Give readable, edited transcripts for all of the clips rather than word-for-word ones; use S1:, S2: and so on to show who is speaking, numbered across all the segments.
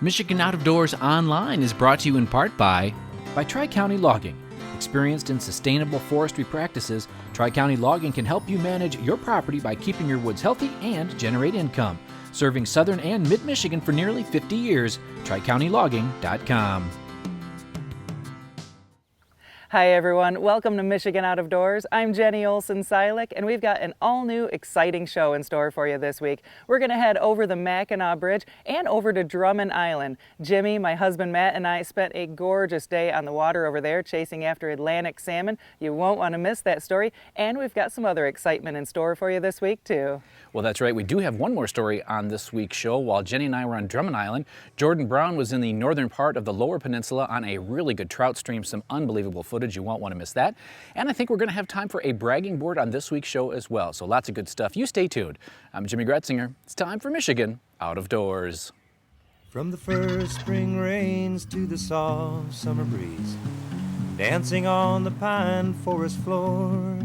S1: Michigan Out of Doors Online is brought to you in part by Tri-County Logging. Experienced in sustainable forestry practices, Tri-County Logging can help you manage your property by keeping your woods healthy and generate income. Serving southern and mid-Michigan for nearly 50 years, TriCountyLogging.com.
S2: Hi everyone, welcome to Michigan Out of Doors. I'm Jenny Olson-Silik, and we've got an all-new exciting show in store for you this week. We're going to head over the Mackinac Bridge and over to Drummond Island. Jimmy, my husband Matt, and I spent a gorgeous day on the water over there chasing after Atlantic salmon. You won't want to miss that story, and we've got some other excitement in store for you this week too.
S1: Well, that's right. We do have one more story on this week's show. While Jenny and I were on Drummond Island, Jordan Brown was in the northern part of the Lower Peninsula on a really good trout stream. Some unbelievable footage. You won't want to miss that. And I think we're going to have time for a bragging board on this week's show as well. So lots of good stuff. You stay tuned. I'm Jimmy Gretzinger. It's time for Michigan Out of Doors.
S3: From the first spring rains to the soft summer breeze, dancing on the pine forest floor,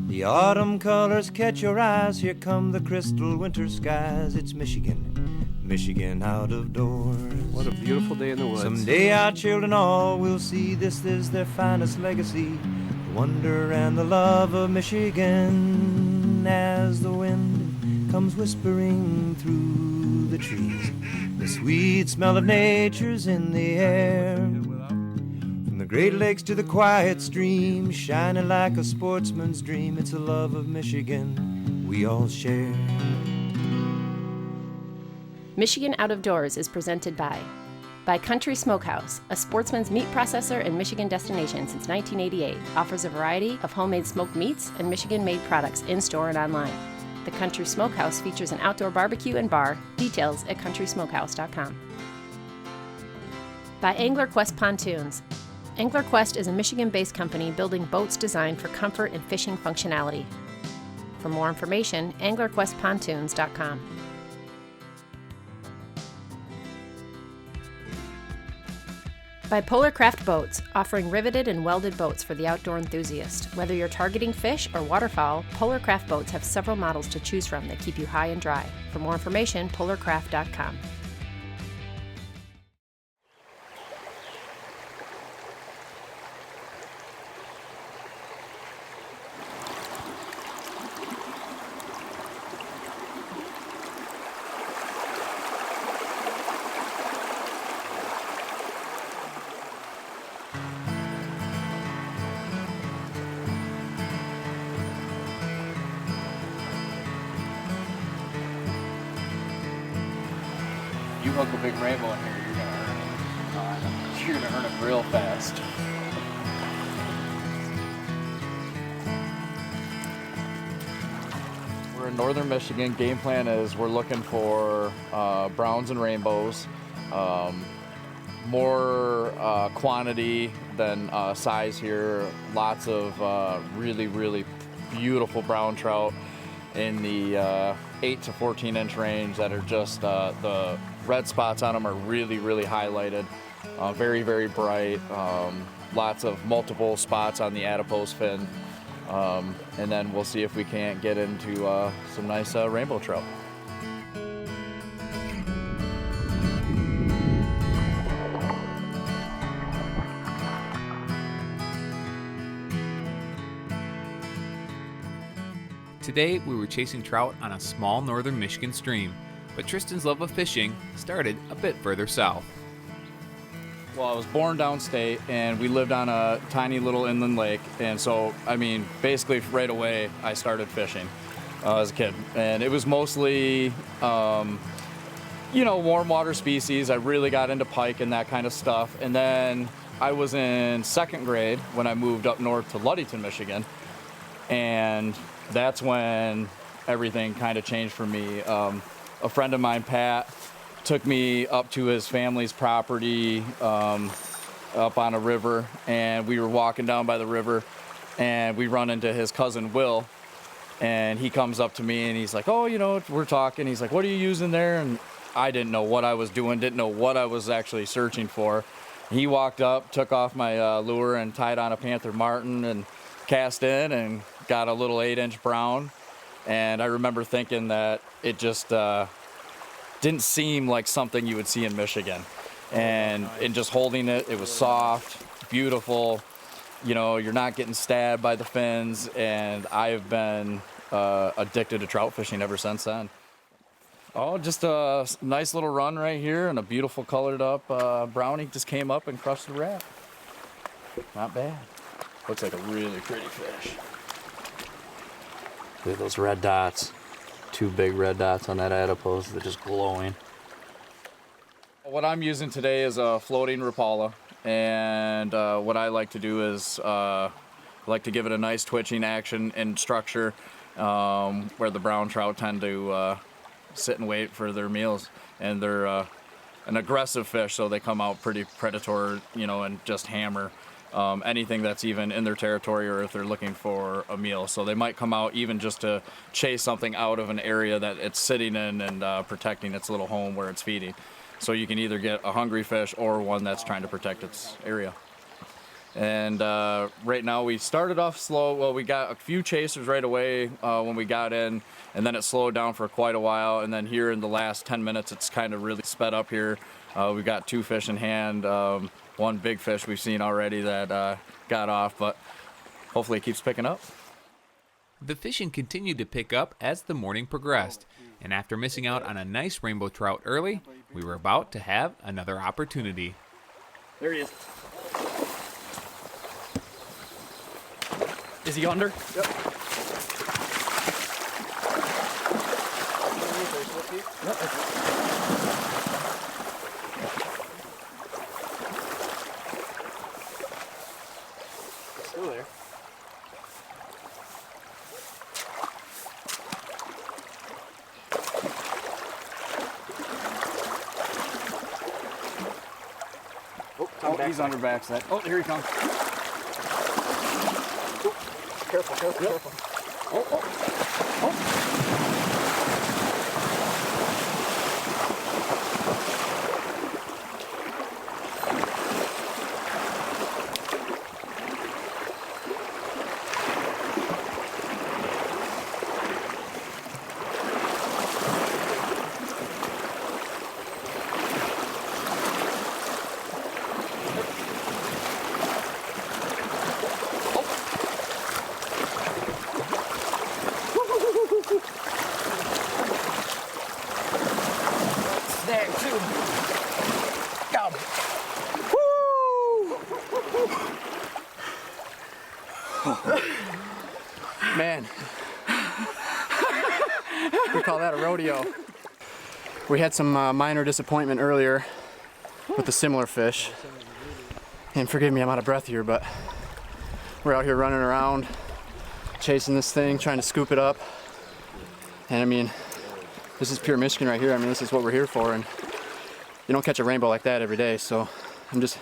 S3: the autumn colors catch your eyes. Here come the crystal winter skies. It's Michigan, Michigan out of doors.
S4: What a beautiful day in the woods.
S3: Someday our children all will see this is their finest legacy, the wonder and the love of Michigan. As the wind comes whispering through the trees, the sweet smell of nature's in the air. From the Great Lakes to the quiet stream, shining like a sportsman's dream, it's a love of Michigan we all share.
S5: Michigan Out of Doors is presented by Country Smokehouse, a sportsman's meat processor and Michigan destination since 1988. Offers a variety of homemade smoked meats and Michigan-made products in-store and online. The Country Smokehouse features an outdoor barbecue and bar. Details at countrysmokehouse.com. By Angler Quest Pontoons. Angler Quest is a Michigan-based company building boats designed for comfort and fishing functionality. For more information, anglerquestpontoons.com. By Polar Craft Boats, offering riveted and welded boats for the outdoor enthusiast. Whether you're targeting fish or waterfowl, Polar Craft Boats have several models to choose from that keep you high and dry. For more information, polarcraft.com.
S4: You hook a big rainbow in here, you're gonna earn it. You're gonna earn it real fast. We're in northern Michigan. Game plan is we're looking for browns and rainbows. More quantity than size here. Lots of really, really beautiful brown trout in the 8 to 14 inch range that are just the red spots on them are really, really highlighted. Very, very bright. Lots of multiple spots on the adipose fin. And then we'll see if we can't get into some nice rainbow trout.
S6: Today, we were chasing trout on a small northern Michigan stream, but Tristan's love of fishing started a bit further south.
S4: Well, I was born downstate, and we lived on a tiny little inland lake, and so, I mean, basically right away, I started fishing as a kid. And it was mostly, warm water species. I really got into pike and that kind of stuff. And then I was in second grade when I moved up north to Ludington, Michigan, and that's when everything kind of changed for me. A friend of mine, Pat, took me up to his family's property up on a river, and we were walking down by the river, and we run into his cousin Will, and he comes up to me and he's like, oh, we're talking. He's like, what are you using there? And I didn't know what I was doing, didn't know what I was actually searching for. He walked up, took off my lure and tied on a Panther Martin and cast in and got a little 8-inch brown. And I remember thinking that it just didn't seem like something you would see in Michigan. And in just holding it, it was soft, beautiful. You know, you're not getting stabbed by the fins, and I've been addicted to trout fishing ever since then. Oh, just a nice little run right here, and a beautiful colored up brownie just came up and crushed the rat. Not bad. Looks like a really pretty fish. Look at those red dots. 2 big red dots on that adipose. They're just glowing. What I'm using today is a floating Rapala, and what I like to do is like to give it a nice twitching action and structure where the brown trout tend to sit and wait for their meals. And they're an aggressive fish, so they come out pretty predatory, you know, and just hammer anything that's even in their territory or if they're looking for a meal. So they might come out even just to chase something out of an area that it's sitting in and protecting its little home where it's feeding. So you can either get a hungry fish or one that's trying to protect its area. And right now we started off slow. Well, we got a few chasers right away when we got in, and then it slowed down for quite a while. And then here in the last 10 minutes, it's kind of really sped up here. We've got 2 fish in hand. 1 big fish we've seen already that got off, but hopefully it keeps picking up.
S6: The fishing continued to pick up as the morning progressed, and after missing out on a nice rainbow trout early, we were about to have another opportunity.
S1: There he is. Is he under?
S7: Yep. Still there.
S4: Oh, he's under backside. Oh, here he comes.
S7: Careful, careful,
S4: Yep.
S7: careful.
S4: Oh, oh, oh.
S1: There, too. Got him.
S7: Man, we call that a rodeo. We had some minor disappointment earlier with a similar fish. And forgive me, I'm out of breath here, but we're out here running around, chasing this thing, trying to scoop it up. And I mean, this is pure Michigan right here. I mean, this is what we're here for, and you don't catch a rainbow like that every day. So I'm just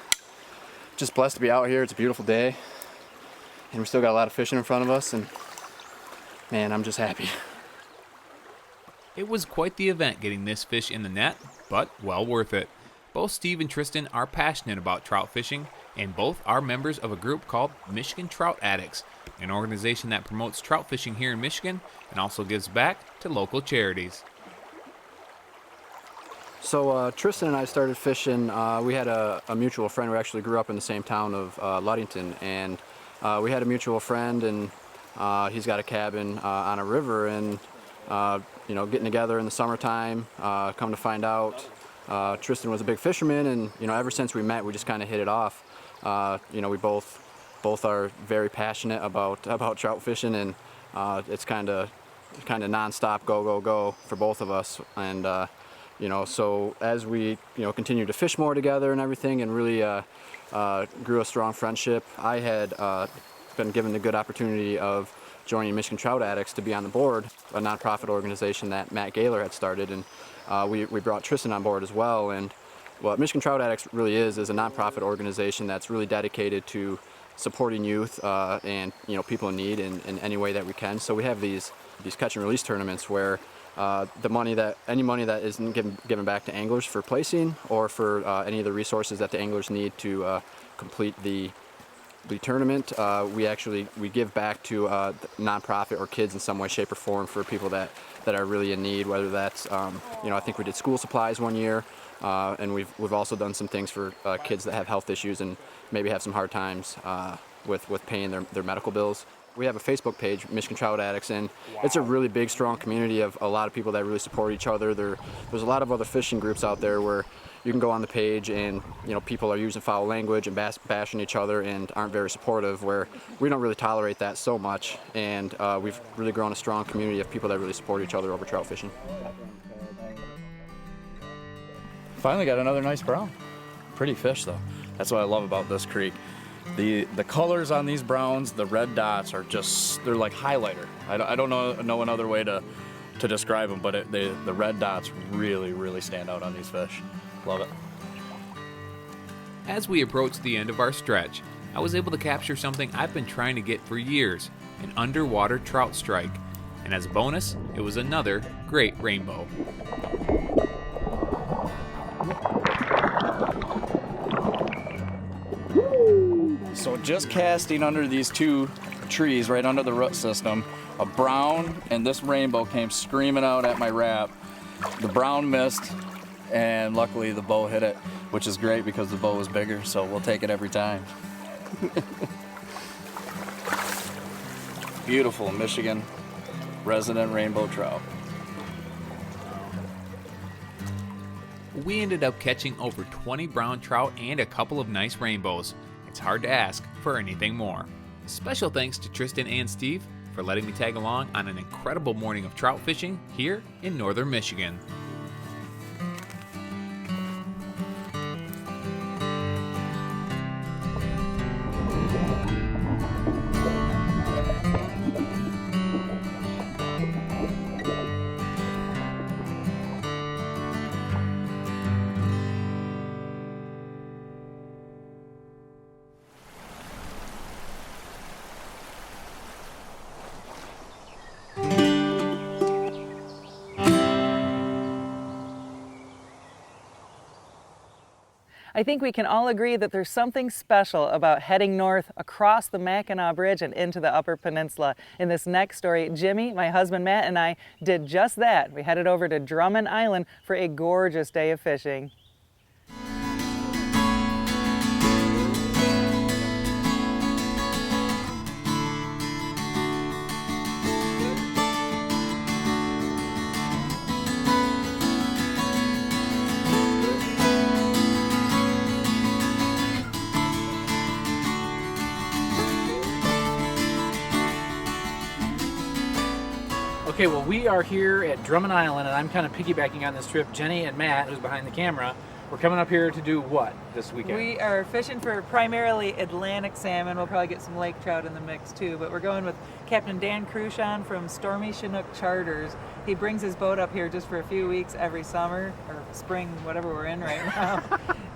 S7: blessed to be out here. It's a beautiful day, and we still got a lot of fishing in front of us, and man, I'm just happy.
S6: It was quite the event getting this fish in the net, but well worth it. Both Steve and Tristan are passionate about trout fishing, and both are members of a group called Michigan Trout Addicts, an organization that promotes trout fishing here in Michigan and also gives back to local charities.
S7: So Tristan and I started fishing. We had a mutual friend who actually grew up in the same town of Ludington, and we had a mutual friend, and he's got a cabin on a river, and you know, getting together in the summertime. Come to find out, Tristan was a big fisherman, and you know, ever since we met, we just kind of hit it off. You know, we both are very passionate about trout fishing, and it's kind of nonstop go for both of us. And you know, so as we continue to fish more together and everything, and really grew a strong friendship, I had been given the good opportunity of joining Michigan Trout Addicts to be on the board, a nonprofit organization that Matt Gaylor had started, and we brought Tristan on board as well. And what Michigan Trout Addicts really is a nonprofit organization that's really dedicated to supporting youth and people in need in any way that we can. So we have these catch and release tournaments where any money that isn't given back to anglers for placing, or for any of the resources that the anglers need to complete the tournament, we give back to nonprofit or kids in some way, shape, or form, for people that that are really in need, whether that's, I think we did school supplies one year, and we've also done some things for kids that have health issues and maybe have some hard times with paying their medical bills. We have a Facebook page, Michigan Trout Addicts, and it's a really big, strong community of a lot of people that really support each other. There's a lot of other fishing groups out there where you can go on the page and people are using foul language and bashing each other and aren't very supportive, where we don't really tolerate that so much, and we've really grown a strong community of people that really support each other over trout fishing.
S4: Finally got another nice brown. Pretty fish though. That's what I love about this creek. The colors on these browns, the red dots are they're like highlighter. I don't know another way to describe them, but the red dots really stand out on these fish. Love it.
S6: As we approach the end of our stretch, I was able to capture something I've been trying to get for years, an underwater trout strike. And as a bonus, it was another great rainbow.
S4: So just casting under these two trees right under the root system, a brown and this rainbow came screaming out at my wrap. The brown missed, and luckily the bow hit it, which is great because the bow is bigger, so we'll take it every time. Beautiful Michigan resident rainbow trout.
S6: We ended up catching over 20 brown trout and a couple of nice rainbows. It's hard to ask for anything more. Special thanks to Tristan and Steve for letting me tag along on an incredible morning of trout fishing here in northern Michigan.
S2: I think we can all agree that there's something special about heading north across the Mackinac Bridge and into the Upper Peninsula. In this next story, Jimmy, my husband Matt, and I did just that. We headed over to Drummond Island for a gorgeous day of fishing.
S1: Okay, well, we are here at Drummond Island, and I'm kind of piggybacking on this trip. Jenny and Matt, who's behind the camera, we're coming up here to do what this weekend?
S2: We are fishing for primarily Atlantic salmon. We'll probably get some lake trout in the mix too, but we're going with Captain Dan Cruchon from Stormy Chinook Charters. He brings his boat up here just for a few weeks every summer, or spring, whatever we're in right now.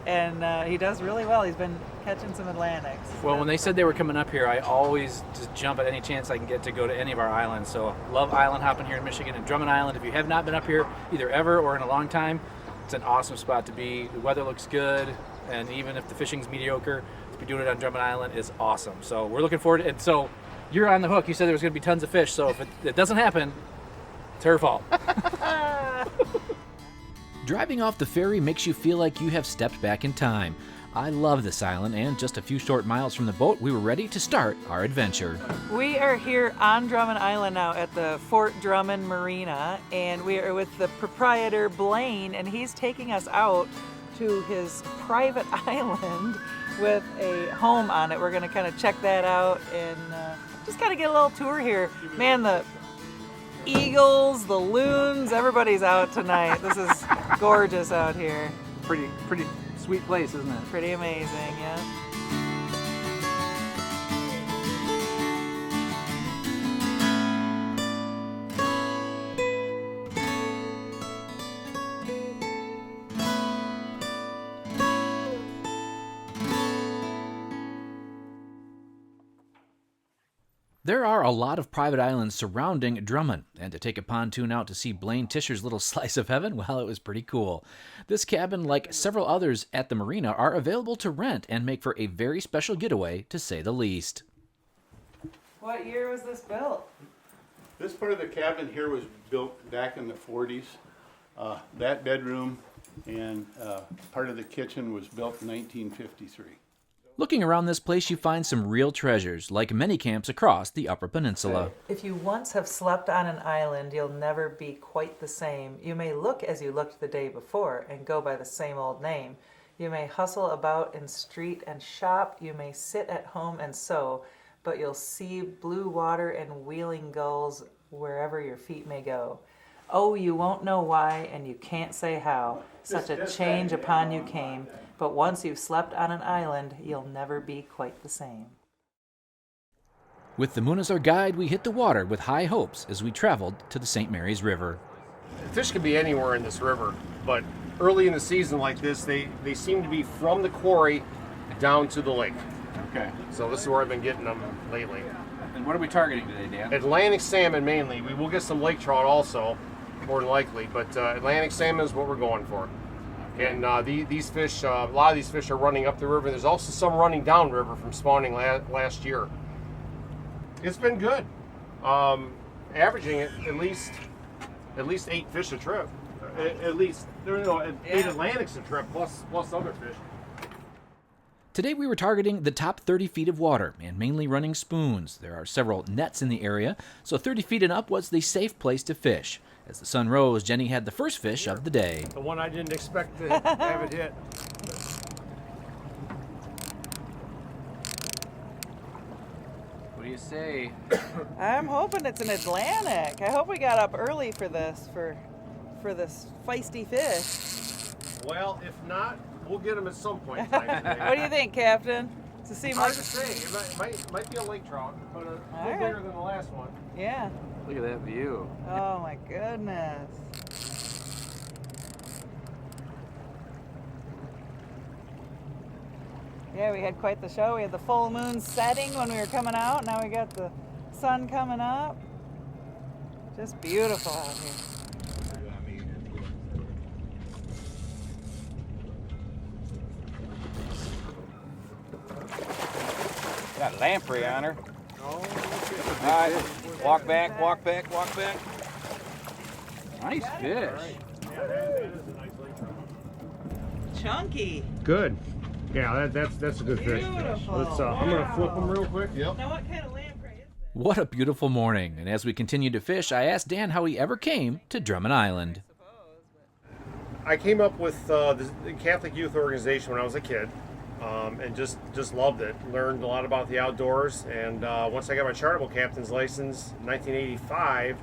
S2: And he does really well. He's been catching some Atlantics.
S1: Well, when they said they were coming up here, I always just jump at any chance I can get to go to any of our islands. So love island hopping here in Michigan. And Drummond Island, if you have not been up here either ever or in a long time, it's an awesome spot to be. The weather looks good, and even if the fishing's mediocre, to be doing it on Drummond Island is awesome. So we're looking forward to it. And so you're on the hook. You said there was going to be tons of fish, so if it doesn't happen, it's her fault.
S8: Driving off the ferry makes you feel like you have stepped back in time. I love this island, and just a few short miles from the boat, we were ready to start our adventure.
S2: We are here on Drummond Island now at the Fort Drummond Marina, and we are with the proprietor Blaine, and he's taking us out to his private island with a home on it. We're going to kind of check that out and just kind of get a little tour here. Man, the eagles, the loons, everybody's out tonight. This is gorgeous out here.
S1: Pretty sweet place, isn't it?
S2: Pretty amazing, yeah.
S8: There are a lot of private islands surrounding Drummond, and to take a pontoon out to see Blaine Tischer's little slice of heaven, well, it was pretty cool. This cabin, like several others at the marina, are available to rent and make for a very special getaway, to say the least.
S2: What year was this built?
S9: This part of the cabin here was built back in the 40s. That bedroom and part of the kitchen was built in 1953.
S8: Looking around this place, you find some real treasures, like many camps across the Upper Peninsula.
S2: If you once have slept on an island, you'll never be quite the same. You may look as you looked the day before and go by the same old name. You may hustle about in street and shop. You may sit at home and sew, but you'll see blue water and wheeling gulls wherever your feet may go. Oh, you won't know why, and you can't say how. Such a change upon you came, but once you've slept on an island, you'll never be quite the same.
S8: With the moon as our guide, we hit the water with high hopes as we traveled to the St. Mary's River.
S10: Fish can be anywhere in this river, but early in the season like this, they seem to be from the quarry down to the lake.
S1: Okay.
S10: So this is where I've been getting them lately.
S1: And what are we targeting today, Dan?
S10: Atlantic salmon mainly. We will get some lake trout also, more than likely, but Atlantic salmon is what we're going for. And these fish, a lot of these fish are running up the river. There's also some running downriver from spawning last year. It's been good, averaging at least 8 fish a trip. At least, 8 Atlantics a trip plus other fish.
S8: Today we were targeting the top 30 feet of water and mainly running spoons. There are several nets in the area, so 30 feet and up was the safe place to fish. As the sun rose, Jenny had the first fish of the day.
S10: The one I didn't expect to have it hit.
S1: What do you say?
S2: I'm hoping it's an Atlantic. I hope we got up early for this, for this feisty fish.
S10: Well, if not, we'll get them at some point in time today.
S2: What do you think, Captain? Does it seem
S10: Hard
S2: like...
S10: to say. It might be a lake trout, but a little
S2: right.
S10: bigger than the last one.
S2: Yeah.
S1: Look at that view.
S2: Oh my goodness. Yeah, we had quite the show. We had the full moon setting when we were coming out. Now we got the sun coming up. Just beautiful out here.
S11: Got a lamprey on her. All right, walk back, walk back, walk back.
S1: Nice fish.
S2: Chunky.
S10: Good. Yeah, that's a good fish.
S2: Beautiful.
S10: Let's. I'm gonna flip them real quick. Yep.
S2: Now what kind of lamprey is that?
S8: What a beautiful morning, and as we continued to fish, I asked Dan how he ever came to Drummond Island.
S10: I came up with the Catholic Youth Organization when I was a kid, and just loved it. Learned a lot about the outdoors, and once I got my charterboat captain's license in 1985,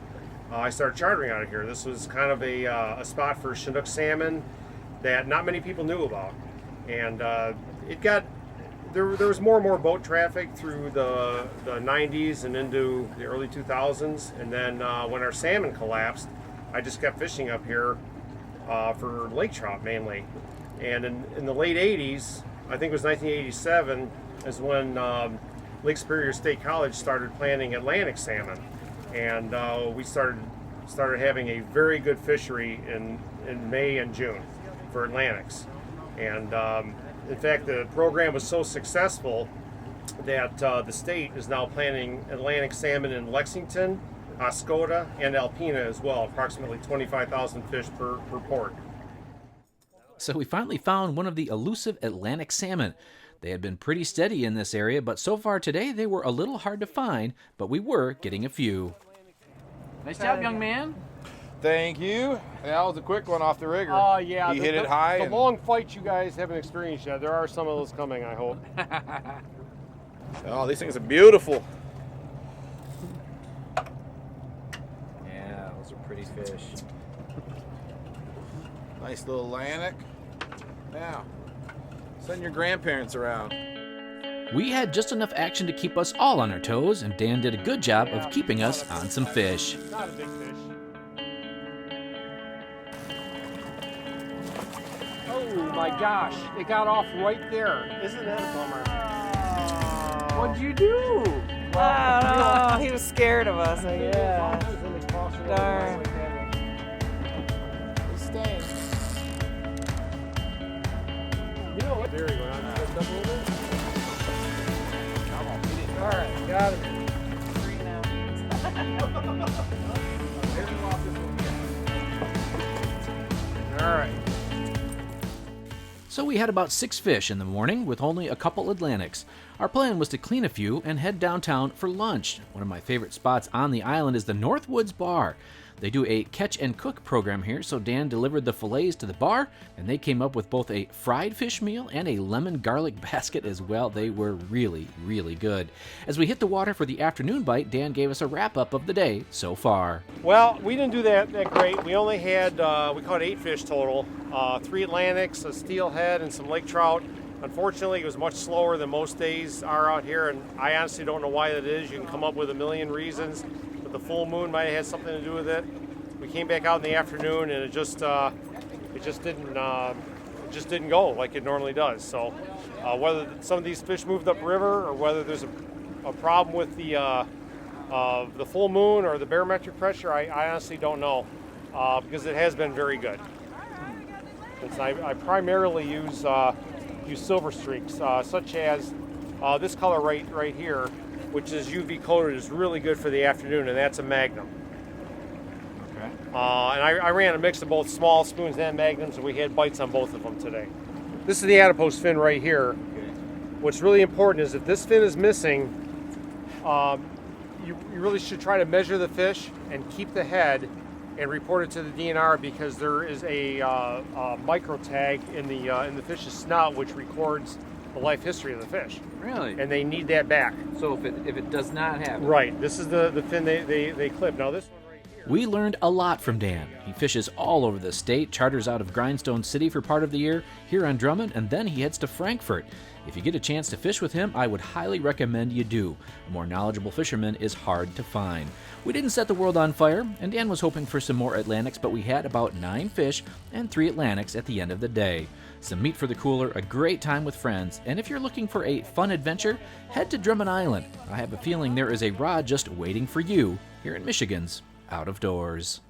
S10: I started chartering out of here. This was kind of a spot for Chinook salmon that not many people knew about, and there was more and more boat traffic through the 90s and into the early 2000s, and then when our salmon collapsed, I just kept fishing up here for lake trout mainly. And in the late 80s, I think it was 1987, is when Lake Superior State College started planting Atlantic salmon, and we started having a very good fishery in May and June for Atlantics. And in fact, the program was so successful that the state is now planting Atlantic salmon in Lexington, Oscoda, and Alpena as well, approximately 25,000 fish per port.
S8: So we finally found one of the elusive Atlantic salmon. They had been pretty steady in this area, but so far today they were a little hard to find, but we were getting a few.
S1: Nice job, young man.
S11: Thank you. That was a quick one off the rigger.
S10: Oh yeah,
S11: He hit it high.
S10: The long fight you guys haven't experienced yet. There are some of those coming, I hope.
S11: Oh, these things are beautiful.
S1: Yeah, those are pretty fish.
S11: Nice little Atlantic. Now, send your grandparents around.
S8: We had just enough action to keep us all on our toes, and Dan did a good job of keeping us on some fish.
S10: Not a big fish. Oh my gosh, it got off right there. Isn't that a bummer?
S1: What'd you do?
S2: Wow, no, he was scared of us, I guess. Darn.
S11: He's staying.
S10: You know what? There you go. Now just lift up a little bit.
S2: All right, got it. 3 now.
S8: So we had about 6 fish in the morning with only a couple Atlantics. Our plan was to clean a few and head downtown for lunch. One of my favorite spots on the island is the Northwoods Bar. They do a catch and cook program here, so Dan delivered the fillets to the bar, and they came up with both a fried fish meal and a lemon garlic basket as well. They were really, really good. As we hit the water for the afternoon bite, Dan gave us a wrap-up of the day so far.
S10: Well, we didn't do that great. We only had, we caught 8 fish total, 3 Atlantics, a steelhead, and some lake trout. Unfortunately, it was much slower than most days are out here, and I honestly don't know why that is. You can come up with a million reasons, but the full moon might have had something to do with it. We came back out in the afternoon, and it just didn't go like it normally does. So, whether some of these fish moved upriver or whether there's a problem with the full moon or the barometric pressure, I honestly don't know, because it has been very good. Since I primarily use silver streaks, such as this color right here, which is UV coated, is really good for the afternoon, and that's a Magnum.
S11: Okay.
S10: And I ran a mix of both small spoons and Magnums, and we had bites on both of them today. This is the adipose fin right here.
S11: Okay.
S10: What's really important is if this fin is missing, you really should try to measure the fish and keep the head and report it to the DNR, because there is a micro tag in the fish's snout which records the life history of the fish.
S11: Really?
S10: And they need that back.
S11: So if it does not happen.
S10: Right. This is the fin they clip. Now this one right here.
S8: We learned a lot from Dan. He fishes all over the state, charters out of Grindstone City for part of the year, here on Drummond, and then he heads to Frankfurt. If you get a chance to fish with him, I would highly recommend you do. A more knowledgeable fisherman is hard to find. We didn't set the world on fire, and Dan was hoping for some more Atlantics, but we had about 9 fish and 3 Atlantics at the end of the day. Some meat for the cooler, a great time with friends, and if you're looking for a fun adventure, head to Drummond Island. I have a feeling there is a rod just waiting for you here in Michigan's Out of Doors.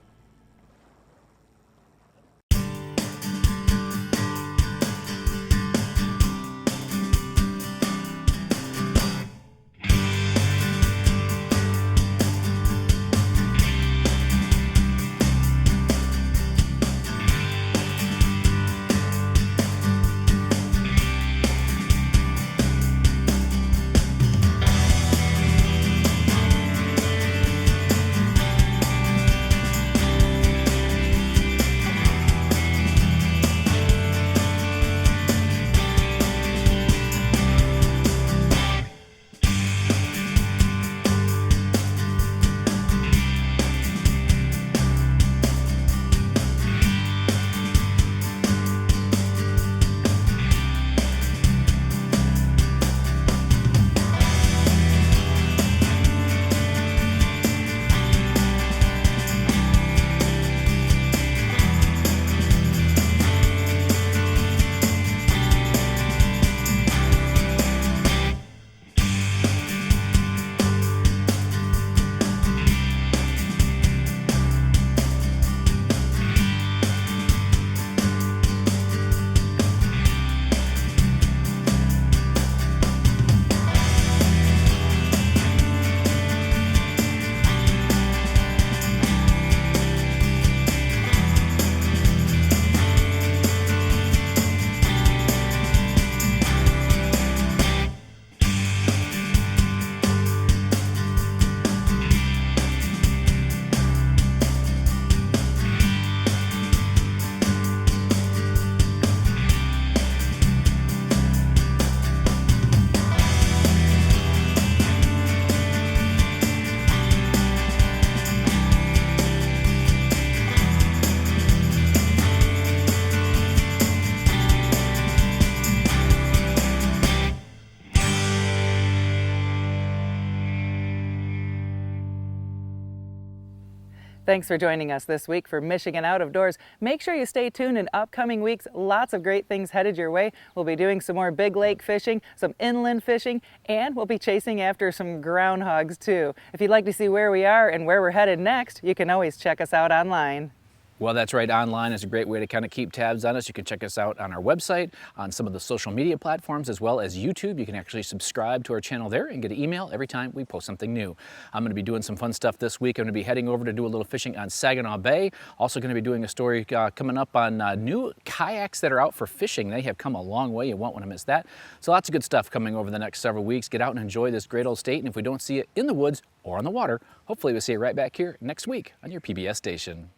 S2: Thanks for joining us this week for Michigan Out of Doors. Make sure you stay tuned in upcoming weeks. Lots of great things headed your way. We'll be doing some more big lake fishing, some inland fishing, and we'll be chasing after some groundhogs too. If you'd like to see where we are and where we're headed next, you can always check us out online.
S1: Well, that's right. Online is a great way to kind of keep tabs on us. You can check us out on our website, on some of the social media platforms, as well as YouTube. You can actually subscribe to our channel there and get an email every time we post something new. I'm going to be doing some fun stuff this week. I'm going to be heading over to do a little fishing on Saginaw Bay. Also going to be doing a story coming up on new kayaks that are out for fishing. They have come a long way. You won't want to miss that. So lots of good stuff coming over the next several weeks. Get out and enjoy this great old state. And if we don't see it in the woods or on the water, hopefully we'll see it right back here next week on your PBS station.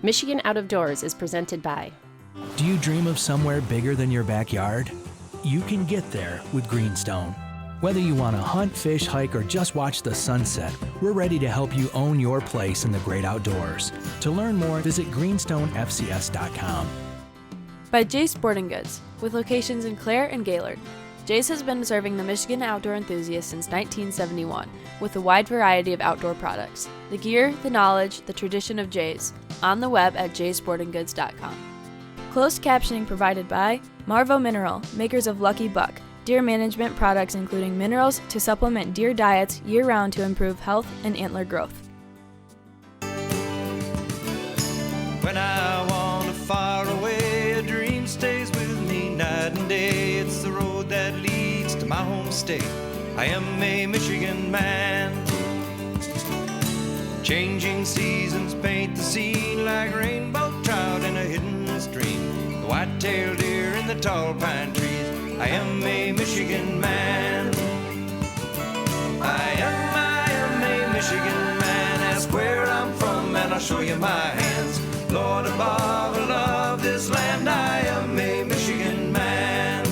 S5: Michigan Out of Doors is presented by.
S12: Do you dream of somewhere bigger than your backyard? You can get there with Greenstone. Whether you want to hunt, fish, hike, or just watch the sunset, we're ready to help you own your place in the great outdoors. To learn more, visit greenstonefcs.com.
S13: By Jay's Sporting Goods, with locations in Clare and Gaylord. Jay's has been serving the Michigan outdoor enthusiast since 1971, with a wide variety of outdoor products. The gear, the knowledge, the tradition of Jay's. On the web at jaysportinggoods.com. Closed captioning provided by Marvo Mineral, makers of Lucky Buck, deer management products including minerals to supplement deer diets year-round to improve health and antler growth.
S3: When I wander far away, a dream stays with me night and day. It's the road that leads to my home state. I am a Michigan man. Changing seasons paint the scene like rainbow trout in a hidden stream. The white-tailed deer in the tall pine trees. I am a Michigan man. I am a Michigan man. Ask where I'm from and I'll show you my hands. Lord above, I love this land. I am a Michigan man.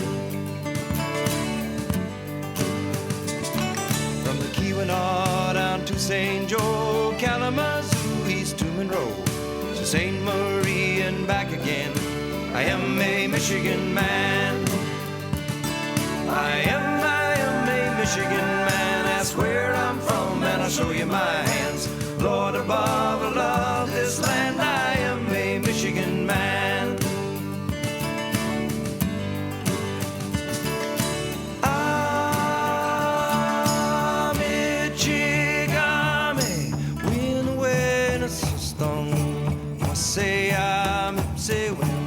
S3: From the Keweenaw down to St. Joe, Kalamazoo, east to Monroe, to St. Marie and back again. I am a Michigan man. I am a Michigan man. Ask where I'm from and I'll show you my hands. Lord above, I love this land. I am a Michigan man. Say when